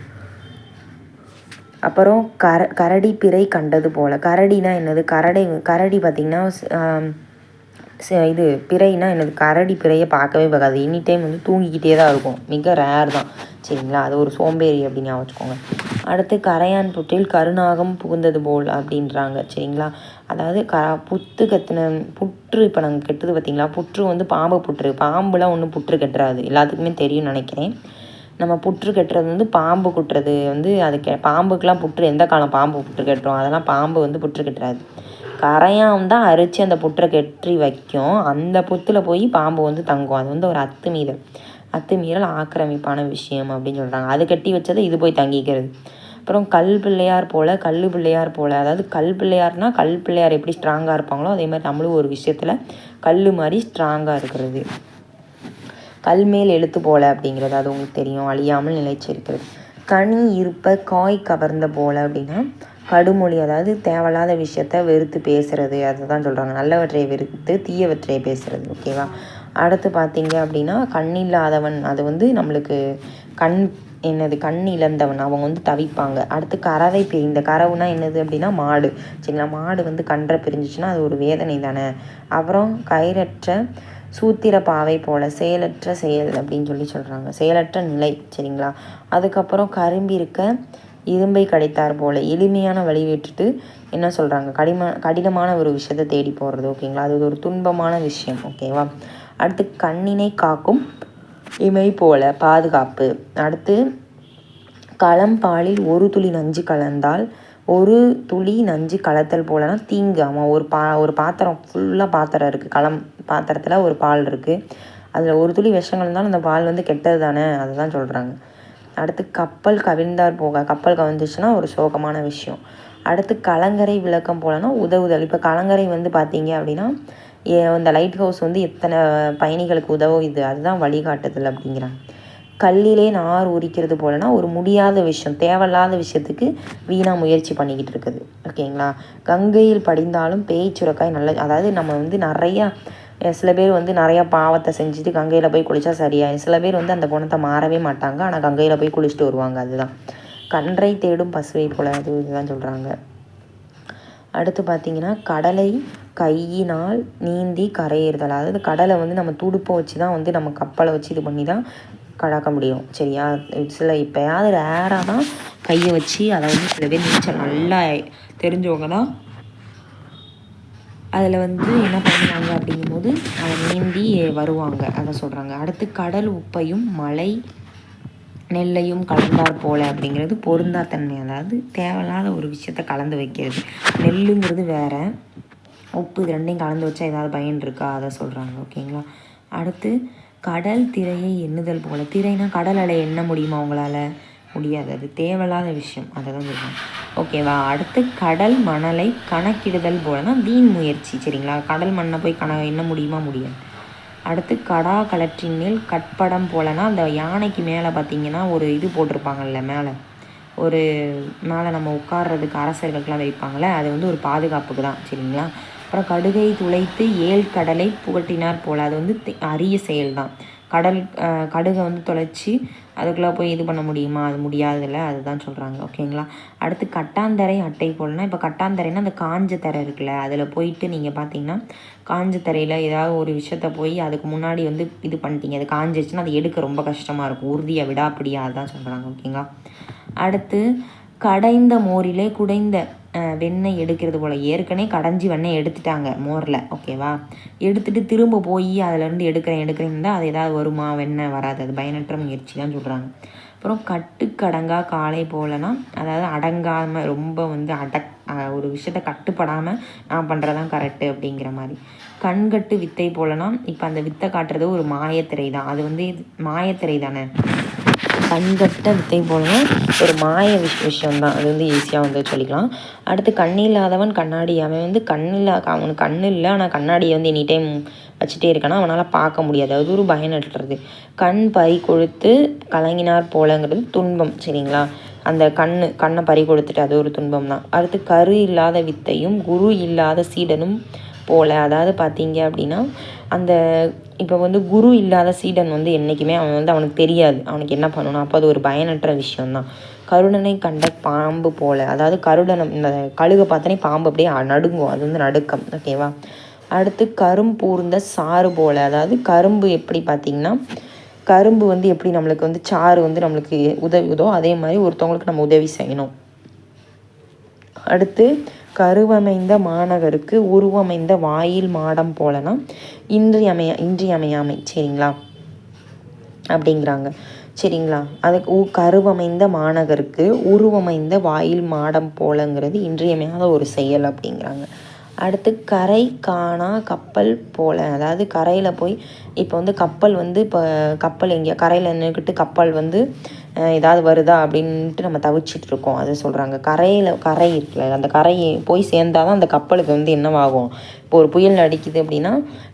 S1: அப்புறம் கரடி பிறை கண்டது போல். கரடினா என்னது? கரடி பார்த்திங்கன்னா இது பிறைனா என்னது? கரடி பிறையை பார்க்கவே பார்க்காது, எனி டைம் வந்து தூங்கிக்கிட்டே தான் இருக்கும், மிக ரேர் தான், சரிங்களா. அது ஒரு சோம்பேறி அப்படின்னு வச்சுக்கோங்க. அடுத்து கரையான் புற்றில் கருநாகம் புகுந்தது போல் அப்படின்றாங்க, சரிங்களா. அதாவது புற்று கத்தின புற்று இப்போ நாங்கள் கெட்டது பார்த்திங்களா, புற்று வந்து பாம்பு புற்று, பாம்புலாம் ஒன்றும் புற்று கட்டுறாது, எல்லாத்துக்குமே தெரியும்னு நினைக்கிறேன். நம்ம புற்று கட்டுறது வந்து பாம்பு குட்டுறது வந்து அது பாம்புக்கெலாம் புற்று எந்த காலம் பாம்பு புற்று கட்டுறோம், அதெல்லாம் பாம்பு வந்து புற்று கட்டுறாது. கரையான் தான் அரித்து அந்த புற்றை கெட்டி வைக்கும், அந்த புத்தில் போய் பாம்பு வந்து தங்கும், அது வந்து ஒரு அத்துமீறல் ஆக்கிரமிப்பான விஷயம் அப்படின்னு சொல்கிறாங்க. அது கட்டி வச்சதை இது போய் தங்கிக்கிறது. அப்புறம் கல் பிள்ளையார் போல், அதாவது கல் பிள்ளையார்னால் கல் பிள்ளையார் எப்படி ஸ்ட்ராங்காக இருப்பாங்களோ அதே மாதிரி நம்மளும் ஒரு விஷயத்தில் கல் மாதிரி ஸ்ட்ராங்காக இருக்கிறது. கல்மேல் எழுத்து போல அப்படிங்கிறது அது உங்களுக்கு தெரியும், அழியாமல் நிலைச்சிருக்கிறது. கனி இருப்ப காய் கவர்ந்த போல அப்படின்னா கடுமொழி, அதாவது தேவையில்லாத விஷயத்த வெறுத்து பேசுகிறது, அதை தான் சொல்கிறாங்க. நல்லவற்றை வெறுத்து தீயவற்றையை பேசுகிறது, ஓகேவா. அடுத்து பார்த்தீங்க அப்படின்னா கண்ணில்லாதவன், அது வந்து நம்மளுக்கு கண் இழந்தவன், அவங்க வந்து தவிப்பாங்க. அடுத்து கறவை பிரிந்த, கறவுனா என்னது அப்படின்னா மாடு, சரிங்களா. மாடு வந்து கன்றை பிரிஞ்சிச்சுன்னா அது ஒரு வேதனை தானே. அப்புறம் கயிறற்ற சூத்திர பாவை போல், செயலற்ற செயல் அப்படின்னு சொல்கிறாங்க, செயலற்ற நிலை, சரிங்களா. அதுக்கப்புறம் கரும்பிருக்க இரும்பை கடைத்தார் போல், எளிமையான வழி விட்டுட்டு என்ன சொல்கிறாங்க, கடினமான ஒரு விஷயத்தை தேடி போடுறது, ஓகேங்களா. அது ஒரு துன்பமான விஷயம், ஓகேவா. அடுத்து கண்ணினை காக்கும் இமை போல, பாதுகாப்பு. அடுத்து களம்பாலில் ஒரு துளி நஞ்சு கலந்தால் ஒரு துளி நஞ்சு கலத்தல் போலனா தீங்கு. ஆமாம், ஒரு பாத்திரம் ஃபுல்லாக பாத்திரம் இருக்குது, பாத்திரத்தில் ஒரு பால் இருக்குது, அதில் ஒரு துளி விஷங்கள் இருந்தாலும் அந்த பால் வந்து கெட்டது தானே, அதை தான் சொல்கிறாங்க. அடுத்து கப்பல் கவிழ்ந்தார் போக, கப்பல் கவிழ்ந்துச்சுன்னா ஒரு சோகமான விஷயம். அடுத்து கலங்கரை விளக்கம் போலனா உதவுதல். இப்போ கலங்கரை வந்து பார்த்தீங்க அப்படின்னா இந்த லைட் ஹவுஸ் வந்து எத்தனை பயணிகளுக்கு உதவுது, அதுதான் வழிகாட்டுதல் அப்படிங்கிறாங்க. கல்லிலே நார் உரிக்கிறது போலனா ஒரு முடியாத விஷயம், தேவையில்லாத விஷயத்துக்கு வீணாக முயற்சி பண்ணிக்கிட்டு இருக்குது, ஓகேங்களா. கங்கையில் படிந்தாலும் பேய் சுரக்காய் நல்ல, அதாவது நம்ம வந்து நிறையா சில பேர் வந்து நிறையா பாவத்தை செஞ்சுட்டு கங்கையில் போய் குளித்தா சரியாயிடும், சில பேர் வந்து அந்த குணத்தை மாறவே மாட்டாங்க, ஆனால் கங்கையில் போய் குளிச்சுட்டு வருவாங்க, அதுதான். கன்றை தேடும் பசுவை போல, அது இதுதான் சொல்கிறாங்க. அடுத்து பார்த்திங்கன்னா கடலை கையினால் நீந்தி கரையேறுதல், அதாவது கடலை வந்து நம்ம துடுப்பை வச்சு தான் வந்து நம்ம கப்பலை வச்சு இது பண்ணி தான் கடக்க முடியும், சரியா. சில இப்போயாவது ரேராக தான் கையை வச்சு, அதை வந்து சில பேர் நீச்சல் நல்லா தெரிஞ்சவங்க தான் அதில் வந்து என்ன பண்ணுவாங்க அப்படிங்கும்போது அதை நீந்தி வருவாங்க, அதை சொல்கிறாங்க. அடுத்து கடல் உப்பையும் மலை நெல்லையும் கலந்தார் போல அப்படிங்கிறது பொருந்தாத்தன்மை, அதாவது தேவையில்லாத ஒரு விஷயத்த கலந்து வைக்கிறது. நெல்லுங்கிறது வேறு, உப்பு இது ரெண்டையும் கலந்து வச்சா ஏதாவது பயன் இருக்கா, அதை சொல்கிறாங்க, ஓகேங்களா. அடுத்து கடல் திரையை எண்ணுதல் போல, திரைனா கடல் அலை எண்ண முடியுமா உங்களால்? முடியாது, அது தேவையில்லாத விஷயம், அதை தான் சொல்கிறாங்க, ஓகேவா. அடுத்து கடல் மணலை கணக்கிடுதல் போலனா வீண் முயற்சி, சரிங்களா. கடல் மண்ணை போய் எண்ண முடியுமா? முடியாது. அடுத்து கடா கலற்றின் மேல் கட்படம் போலனா அந்த யானைக்கு மேலே பார்த்திங்கன்னா ஒரு இது போட்டிருப்பாங்கல்ல, மேலே நம்ம உட்கார்றதுக்கு அரசர்களுக்கெலாம் வைப்பாங்கள்ல, அது வந்து ஒரு பாதுகாப்புக்கு தான், சரிங்களா. அப்புறம் கடுகை துளைத்து கடலை புகட்டினார் போல், அது வந்து அரிய செயல் தான். கடுகை வந்து தொலைச்சி அதுக்குள்ளே போய் இது பண்ண முடியுமா? அது முடியாதுல்ல, அதுதான் சொல்கிறாங்க, ஓகேங்களா. அடுத்து கட்டாந்தரை அட்டை போலனா, இப்போ கட்டாந்தரைனா அந்த காஞ்ச தரை இருக்குல்ல, அதில் போயிட்டு நீங்கள் பார்த்தீங்கன்னா காஞ்ச தரையில் ஏதாவது ஒரு விஷயத்த போய் அதுக்கு முன்னாடி வந்து இது பண்ணிட்டீங்க, அது காஞ்சிச்சுன்னா அது எடுக்க ரொம்ப கஷ்டமாக இருக்கும், உறுதியை விடாப்படியா, அதுதான் சொல்கிறாங்க, ஓகேங்களா. அடுத்து கடைந்த மோரிலே குடைந்த வெண்ணெய் எடுக்கிறது போல், ஏற்கனவே கடைஞ்சி வெண்ணெய் எடுத்துட்டாங்க மோரில், ஓகேவா. எடுத்துகிட்டு திரும்ப போய் அதிலேருந்து எடுக்கிறேன் தான் அது ஏதாவது வருமா? வெண்ணெய் வராது, அது பயனற்ற முயற்சி தான் சொல்கிறாங்க. அப்புறம் கட்டுக்கடங்கா காலை போலனா, அதாவது அடங்காமல் ரொம்ப வந்து ஒரு விஷயத்த கட்டுப்படாமல் நான் பண்ணுறதான் கரெக்டு அப்படிங்கிற மாதிரி. கண்கட்டு வித்தை போலனா, இப்போ அந்த வித்தை காட்டுறது ஒரு மாயத்திரை தான், அது வந்து மாயத்திரை தானே. கண்கட்ட வித்தை போலனா ஒரு மாய விஷயம்தான், அது வந்து ஈஸியாக வந்து சொல்லிக்கலாம். அடுத்து கண்ணில்லாதவன் கண்ணாடி, அவன் வந்து அவனுக்கு கண் இல்லை, ஆனால் கண்ணாடியை வந்து எனி டைம் வச்சுட்டே இருக்கானா, அவனால் பார்க்க முடியாது, அது ஒரு பயனற்றது. கண் பறி கொழுத்து கலங்கினார் போலங்கிறது துன்பம், சரிங்களா. அந்த கண்ணை பறி கொடுத்துட்டு அது ஒரு துன்பம் தான். அடுத்து கரு இல்லாத வித்தையும் குரு இல்லாத சீடனும் போல. அதாவது பார்த்தீங்க அப்படின்னா அந்த இப்போ வந்து குரு இல்லாத சீடன் வந்து என்றைக்குமே அவன் வந்து அவனுக்கு தெரியாது அவனுக்கு என்ன பண்ணணும். அப்போ அது ஒரு பயனற்ற விஷயந்தான். கருடனை கண்ட பாம்பு போல. அதாவது கருடனம் இந்த கழுகை பார்த்தோன்னே பாம்பு அப்படியே நடுங்கும், அது வந்து நடுக்கம். ஓகேவா. அடுத்து கரும்பூர்ந்த சாறு போல. அதாவது கரும்பு எப்படி பார்த்திங்கன்னா கரும்பு வந்து எப்படி நம்மளுக்கு வந்து சாறு வந்து நம்மளுக்கு உதவுதோ அதே மாதிரி ஒருத்தவங்களுக்கு நம்ம உதவி செய்யணும். அடுத்து கருவமைந்த மாநகருக்கு உருவமைந்த வாயில் மாடம் போலனா இன்றியமையாமை சரிங்களா அப்படிங்கிறாங்க. சரிங்களா. அதுக்கு கருவமைந்த மாநகருக்கு உருவமைந்த வாயில் மாடம் போலங்கிறது இன்றியமையாத ஒரு செயல் அப்படிங்கிறாங்க. அடுத்து கரை காணா கப்பல் போல. அதாவது கரையில் போய் இப்போ வந்து கப்பல் வந்து இப்போ கப்பல் எங்கேயா கரையில் நின்றுக்கிட்டு கப்பல் வந்து ஏதாவது வருதா அப்படின்ட்டு நம்ம தவிச்சிட்ருக்கோம். அதை சொல்கிறாங்க. கரை இருக்குல்ல, அந்த கரையை போய் சேர்ந்தால் தான் அந்த கப்பலுக்கு வந்து என்னவாகும். இப்போ ஒரு புயல் அடிக்குது அப்படின்னா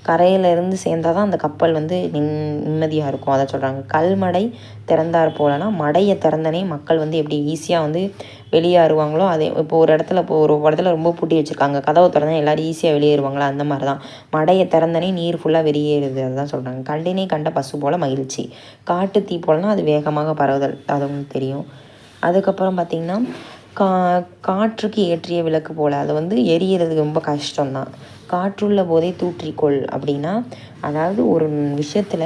S1: கரையில் இருந்து சேர்ந்தால் தான் அந்த கப்பல் வந்து நிம்மதியாக இருக்கும். அதை சொல்கிறாங்க. கல்மடை திறந்தார் போலனா மடையை திறந்தனே மக்கள் வந்து எப்படி ஈஸியாக வந்து வெளியேறுவாங்களோ அதே இப்போ ஒரு இடத்துல ரொம்ப பூட்டி வச்சுருக்காங்க, கதவை திறந்தா எல்லோரும் ஈஸியாக வெளியேறுவாங்களா அந்த மாதிரி தான். மடையை திறந்தனே நீர் ஃபுல்லாக வெளியேறுது, அதுதான் சொல்கிறாங்க. கண்டினை கண்ட பசு போல் மகிழ்ச்சி. காட்டு தீ போலனா அது வேகமாக பரவுதல், அதுவும் தெரியும். அதுக்கப்புறம் பார்த்திங்கன்னா காற்றுக்கு ஏற்றிய விளக்கு போல். அதை வந்து எரியறது ரொம்ப கஷ்டம்தான். காற்றுள்ள போதே தூற்றிக்கொள் அப்படின்னா அதாவது ஒரு விஷயத்தில்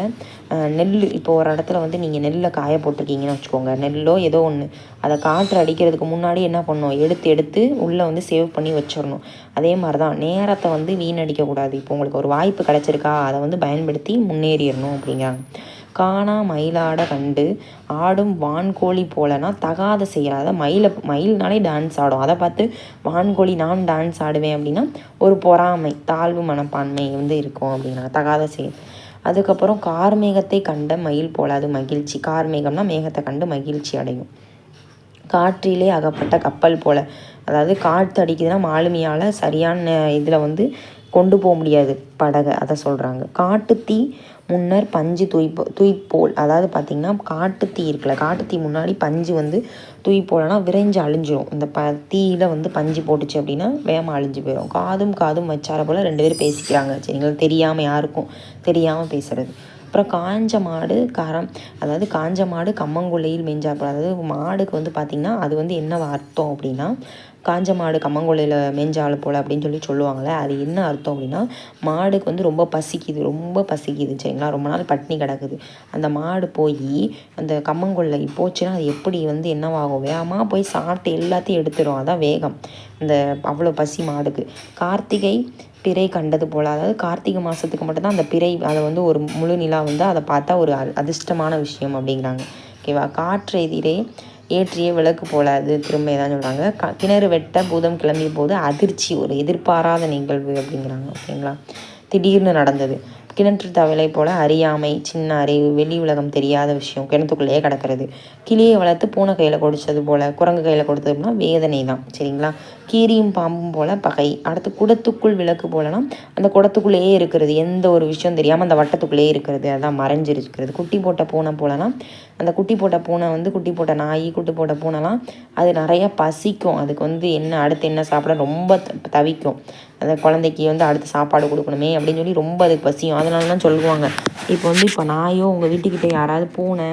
S1: நெல் இப்போ ஒரு இடத்துல வந்து நீங்கள் நெல்லை காய போட்டிருக்கீங்கன்னு வச்சுக்கோங்க, நெல்லோ ஏதோ ஒன்று, அதை காற்று அடிக்கிறதுக்கு முன்னாடி என்ன பண்ணணும், எடுத்து உள்ளே வந்து சேவ் பண்ணி வச்சிடணும். அதே மாதிரி தான் நேரத்தை வந்து வீணடிக்கக்கூடாது. இப்போ உங்களுக்கு ஒரு வாய்ப்பு கிடச்சிருக்கா, அதை வந்து பயன்படுத்தி முன்னேறிடணும் அப்படிங்கிறாங்க. காணா மயிலாட கண்டு ஆடும் வான்கோழி போலனா தகாத செய்யாத மயில்னாலே டான்ஸ் ஆடும். அதை பார்த்து வான்கோழி நான் டான்ஸ் ஆடுவேன் அப்படின்னா ஒரு பொறாமை தாழ்வு மனப்பான்மை வந்து இருக்கும் அப்படிங்கிறாங்க. தகாத செயல். அதுக்கப்புறம் கார்மேகத்தை கண்ட மயில் போல அது மகிழ்ச்சி. கார்மேகம்னா மேகத்தை கண்டு மகிழ்ச்சி அடையும். காற்றிலே அகப்பட்ட கப்பல் போல. அதாவது காற்று அடிக்குதுன்னா மாலுமியால் சரியான இதில் வந்து கொண்டு போக முடியாது படகை, அதை சொல்கிறாங்க. காட்டுத்தீ முன்னர் பஞ்சு தூய்ப்போல். அதாவது பார்த்திங்கன்னா காட்டுத்தீ இருக்குல்ல, காட்டுத்தீ முன்னாடி பஞ்சு வந்து தூய்ப்போலனா விரைஞ்சு அழிஞ்சிடும். இந்த தீயில் வந்து பஞ்சு போட்டுச்சு அப்படின்னா வேகமாக அழிஞ்சு போயிடும். காதும் வச்சார போல் 2 பேர் பேசிக்கிறாங்க சரிங்களா. தெரியாமல் யாருக்கும் தெரியாமல் பேசுகிறது. அப்புறம் காஞ்ச மாடு அதாவது காஞ்ச மாடு கம்மங்குள்ளையில் மேய்ஞ்சார் போல். அதாவது மாடுக்கு வந்து பார்த்திங்கன்னா அது வந்து என்ன அர்த்தம் அப்படின்னா காஞ்ச மாடு கம்மங்கொல்லையில் மேய்ஞ்சால் போல் அப்படின்னு சொல்லுவாங்களே, அது என்ன அர்த்தம் அப்படின்னா மாடுக்கு வந்து ரொம்ப பசிக்குது சரிங்களா. ரொம்ப நாள் பட்டினி கிடக்குது. அந்த மாடு போய் அந்த கம்மங்கொல்லை போச்சுன்னா அது எப்படி வந்து என்னவாகும், வேகமாக போய் சாப்பிட்டு எல்லாத்தையும் எடுத்துடும். அதான் வேகம், இந்த அவ்வளோ பசி மாடுக்கு. கார்த்திகை பிறை கண்டது போல். அதாவது கார்த்திகை மாதத்துக்கு மட்டும்தான் அந்த பிறை, அதை வந்து ஒரு முழு நிலா வந்து அதை பார்த்தா ஒரு அதிர்ஷ்டமான விஷயம் அப்படிங்கிறாங்க. ஓகேவா. காற்றெதிரே ஏற்றிய விளக்கு போல. அது திரும்ப தான் சொல்கிறாங்க. கிணறு வெட்ட பூதம் கிளம்பிய போது அதிர்ச்சி, ஒரு எதிர்பாராத நிகழ்வு அப்படிங்கிறாங்க. ஓகேங்களா. திடீர்னு நடந்தது. கிணற்று தவளை போல் அறியாமை, சின்ன அறிவு, வெளி உலகம் தெரியாத விஷயம், கிணத்துக்குள்ளேயே கிடக்கிறது. கிளியை வளர்த்து பூனை கையில் கொடுத்தது போல், குரங்கு கையில் கொடுத்தது அப்படின்னா வேதனை தான் சரிங்களா. கீரியும் பாம்பும் போல் பகை. அடுத்து குடத்துக்குள் விளக்கு போலனா அந்த குடத்துக்குள்ளேயே இருக்கிறது, எந்த ஒரு விஷயம் தெரியாமல் அந்த வட்டத்துக்குள்ளேயே இருக்கிறது, அதான் மறைஞ்சிருக்கிறது. குட்டி போட்ட பூனை போலனா அந்த குட்டி போட்ட பூனை வந்து குட்டி போட்ட நாய் குட்டி போட்ட பூனைலாம் அது நிறையா பசிக்கும். அதுக்கு வந்து அடுத்து என்ன சாப்பிட ரொம்ப தவிக்கும். அந்த குழந்தைக்கு வந்து அடுத்து சாப்பாடு கொடுக்கணுமே அப்படின்னு சொல்லி ரொம்ப அதுக்கு பசியும். அதனால தான் சொல்லுவாங்க, இப்போ நாயோ உங்கள் வீட்டுக்கிட்ட யாராவது பூனை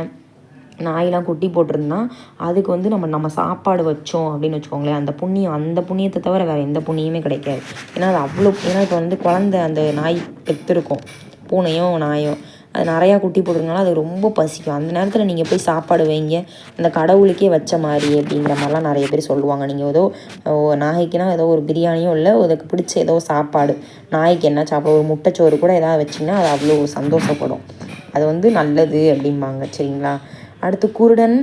S1: நாயெலாம் குட்டி போட்டிருந்தா அதுக்கு வந்து நம்ம சாப்பாடு வச்சோம் அப்படின்னு வச்சுக்கோங்களேன், அந்த புண்ணியத்தை தவிர வேறு எந்த புண்ணியமே கிடைக்காது. ஏன்னா அது இப்போ வந்து குழந்தை அந்த நாய் பெற்றிருக்கும், பூனையோ நாயோ, அது நிறையா குட்டி போட்டிருந்தாலும் அது ரொம்ப பசிக்கும். அந்த நேரத்தில் நீங்கள் போய் சாப்பாடு வைங்க, அந்த கடவுளுக்கே வச்ச மாதிரி அப்படிங்கிற மாதிரிலாம் நிறைய பேர் சொல்லுவாங்க. நீங்கள் ஏதோ நாய்க்குனா ஏதோ ஒரு பிரியாணியோ இல்லை அதுக்கு பிடிச்ச ஏதோ சாப்பாடு, நாய்க்கு என்ன சாப்பாடு, ஒரு முட்டைச்சோறு கூட ஏதாவது வச்சிங்கன்னா அது அவ்வளோ சந்தோஷப்படும், அது வந்து நல்லது அப்படிம்பாங்க சரிங்களா. அடுத்து குருடன்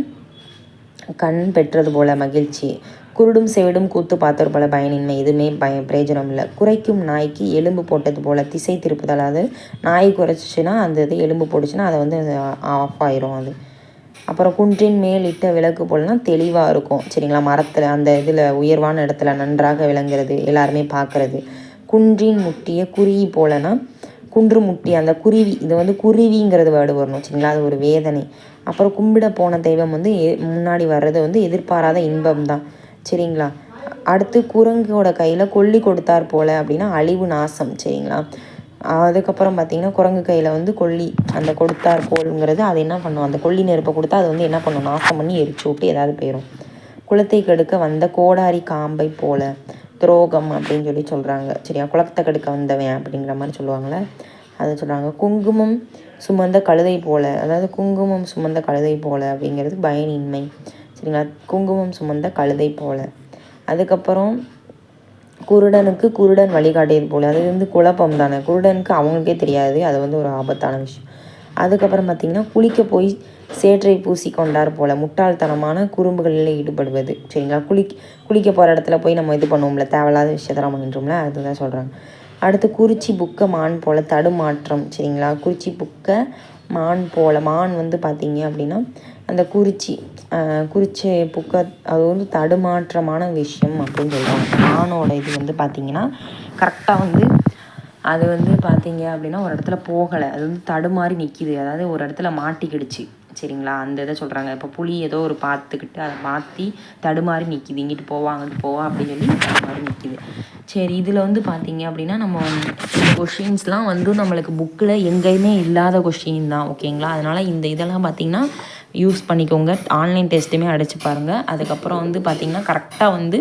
S1: கண் பெற்றது போல் மகிழ்ச்சி. குருடும் செவிடும் கூத்து பார்த்தது போல் பயனின்மை, எதுவுமே பிரயோஜனம் இல்லை. குறைக்கும் நாய்க்கு எலும்பு போட்டது போல் திசை திருப்புதல். அதாவது நாய் குறைச்சிச்சின்னா அந்த இது எலும்பு போட்டுச்சுன்னா அதை வந்து ஆஃப் ஆயிரும் அது. அப்புறம் குன்றின் மேல் இட்ட விளக்கு போலனா தெளிவாக இருக்கும் சரிங்களா. மரத்தில் அந்த இதில் உயர்வான இடத்துல நன்றாக விளங்குறது, எல்லாருமே பார்க்குறது. குன்றின் முட்டிய குருவி போலனா குன்று முட்டி அந்த குருவி, இது வந்து குருவிங்கிறது வேர்டு வரணும் சரிங்களா. அது ஒரு வேதனை. அப்புறம் கும்பிட போன தெய்வம் வந்து முன்னாடி வர்றது வந்து எதிர்பாராத இன்பம் தான். சரிங்களா? அடுத்து குரங்கோட கையில் கொல்லி கொடுத்தார் போல் அப்படின்னா அழிவு நாசம். சரிங்களா? அதுக்கப்புறம் பார்த்திங்கன்னா குரங்கு கையில் வந்து கொல்லி அந்த கொடுத்தார் போலுங்கிறது அது என்ன பண்ணும், அந்த கொல்லி நெருப்பை கொடுத்தா அது வந்து என்ன பண்ணும், நாசம் பண்ணி எரிச்சு விட்டு ஏதாவது போயிடும். குலத்தை கெடுக்க வந்த கோடாரி காம்பை போல துரோகம் அப்படின்னு சொல்லி சொல்கிறாங்க. சரியா? குலத்தை கெடுக்க வந்தவன் அப்படிங்கிற மாதிரி சொல்லுவாங்கள்ல, அதை சொல்கிறாங்க. குங்குமம் சுமந்த கழுதை போல், அதாவது குங்குமம் சுமந்த கழுதை போல் அப்படிங்கிறது பயனின்மை. சரிங்களா? குங்குமம் சுமந்த கழுதை போல். அதுக்கப்புறம் குருடனுக்கு குருடன் வழிகாட்டியது போல், அது வந்து குழப்பம் தானே. குருடனுக்கு அவங்களுக்கே தெரியாது, அது வந்து ஒரு ஆபத்தான விஷயம். அதுக்கப்புறம் பார்த்திங்கன்னா குளிக்க போய் சேற்றை பூசி கொண்டார் போல், முட்டாள்தனமான குறும்புகளில் ஈடுபடுவது. சரிங்களா? குளிக்க போகிற இடத்துல போய் நம்ம இது பண்ணுவோம்ல, தேவையில்லாத விஷயத்தெல்லாம் பண்ணிட்டோம்ல, அதுதான் சொல்கிறாங்க. அடுத்து குறிச்சி புக்க மான் போல் தடுமாற்றம். சரிங்களா? குறிச்சி புக்க மான் போல், மான் வந்து பார்த்திங்க அப்படின்னா அந்த குறிச்சி புக்க அது வந்து தடுமாற்றமான விஷயம் அப்படின்னு சொல்கிறாங்க. மானோட இது வந்து பார்த்திங்கன்னா கரெக்டாக வந்து அது வந்து பார்த்திங்க அப்படின்னா ஒரு இடத்துல போகலை, அது வந்து தடுமாறி நிற்கிது, அதாவது ஒரு இடத்துல மாட்டிக்கிடுச்சு. சரிங்களா? அந்த இதை சொல்கிறாங்க. இப்போ புலி ஏதோ ஒரு பார்த்துக்கிட்டு அதை மாற்றி தடுமாறி நிற்கிது, இங்கிட்டு போவா அங்கிட்டு போவா அப்படின்னு சொல்லி தடுமாறி நிற்கிது. சரி, இதில் வந்து பார்த்திங்க அப்படின்னா நம்ம இந்த கொஷின்ஸ்லாம் வந்து நம்மளுக்கு புக்கில் எங்கேயுமே இல்லாத கொஷின் தான். ஓகேங்களா? அதனால் இந்த இதெல்லாம் பார்த்திங்கன்னா யூஸ் பண்ணிக்கோங்க. ஆன்லைன் டெஸ்ட்டுமே அடித்து பாருங்கள். அதுக்கப்புறம் வந்து பார்த்திங்கன்னா கரெக்டாக வந்து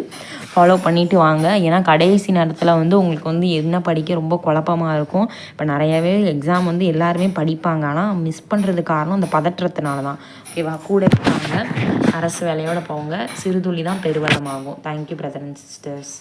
S1: ஃபாலோ பண்ணிவிட்டு வாங்க. ஏன்னா கடைசி நேரத்தில் வந்து உங்களுக்கு வந்து என்ன படிக்க ரொம்ப குழப்பமாக இருக்கும். இப்போ நிறையாவே எக்ஸாம் வந்து எல்லாருமே படிப்பாங்க, ஆனால் மிஸ் பண்ணுறது காரணம் அந்த பதற்றத்தினால தான். ஓகேவா? கூட இருக்காங்க, அரசு வேலையோடு போங்க, சிறுதுளி தான் பெருவெள்ளமாகும். Thank you brother and sisters.